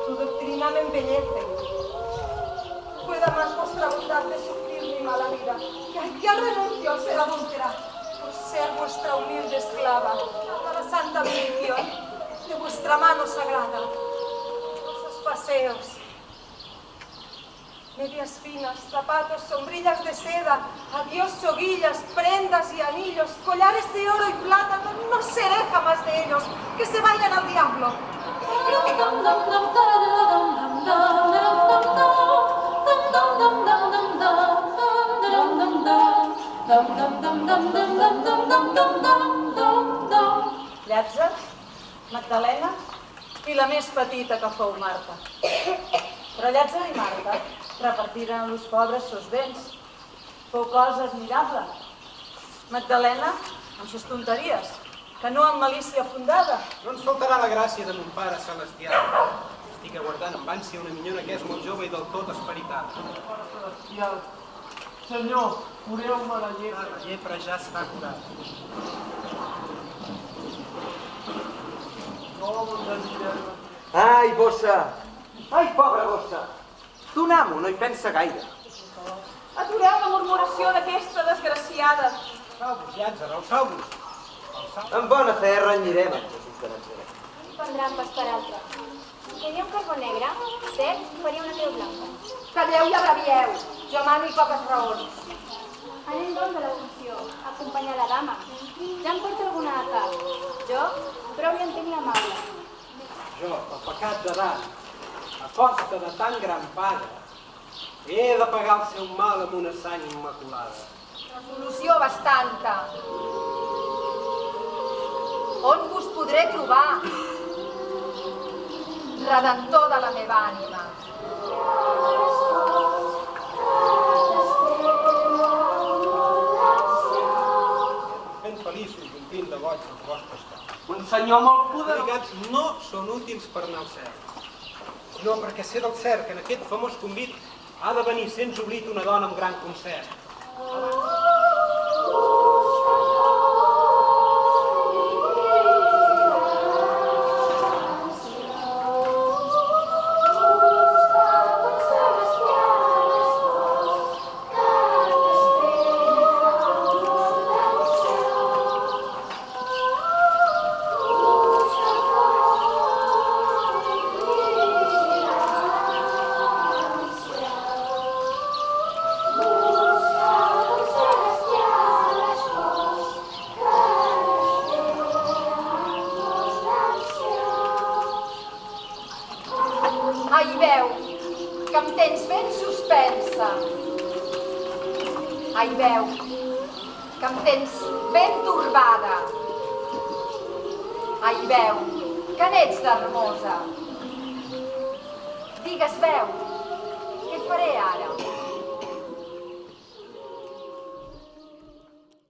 Tu doctrina me embellece. Pueda más vuestra bondad de sufrir mi mala vida. Ya renuncio a ser adúltera por ser vuestra humilde esclava a la santa bendición de vuestra mano sagrada. Esos paseos, medias finas, zapatos, sombrillas de seda, adiós soguillas, prendas y anillos, collares de oro y plata, no seré jamás de ellos, que se vayan al diablo. Llàtzer, Magdalena i la més petita que fou Marta. Però Llàtzer i Marta repartiren als pobres sos béns. Fou cosa admirable. Magdalena, amb sos tonteries, que no amb malícia fundada. No ens faltarà la gràcia de mon pare celestial. Estic aguardant amb ànsia una minyona que és molt jove i del tot esperitada. Pare celestial, Senyor, cureu-me la llepra. La llepra ja està curada. No me'n desitgeu. Ai, bossa! Ai, pobra bossa! Ton amo no hi pensa gaire. Atureu la murmuració d'aquesta desgraciada. Alçau-vos, Llàtzer, alçau-vos. Amb bona fe renyirem amb Jesús de Nazaret. Prendran pas per altre. Si tenia un carbó negre, cert, faria una creu blanca. Calleu i abravieu. Jo mano i poques raons. Anem doncs a l'oració, a acompanyar la dama. Ja em porta alguna a cap. Jo, prou li entenc la maula. Jo, el pecat d'Adam, a costa de tan gran paga, he de pagar el seu mal amb una sang immaculada. Resolució bastanta. On vos podré trobar? Redentor de la meva ànima. Ben feliços, omplint de goig els vostres caps. Un senyor molt Els poderós. lligats no són útils per anar al cel, sinó perquè sé del cert que en aquest famós convit ha de venir sense oblit una dona amb gran concert. Ai, veu, que em tens ben suspensa. Ai, veu, que em tens ben torbada. Ai, veu, que n'ets d'hermosa. Digues, veu, què faré ara?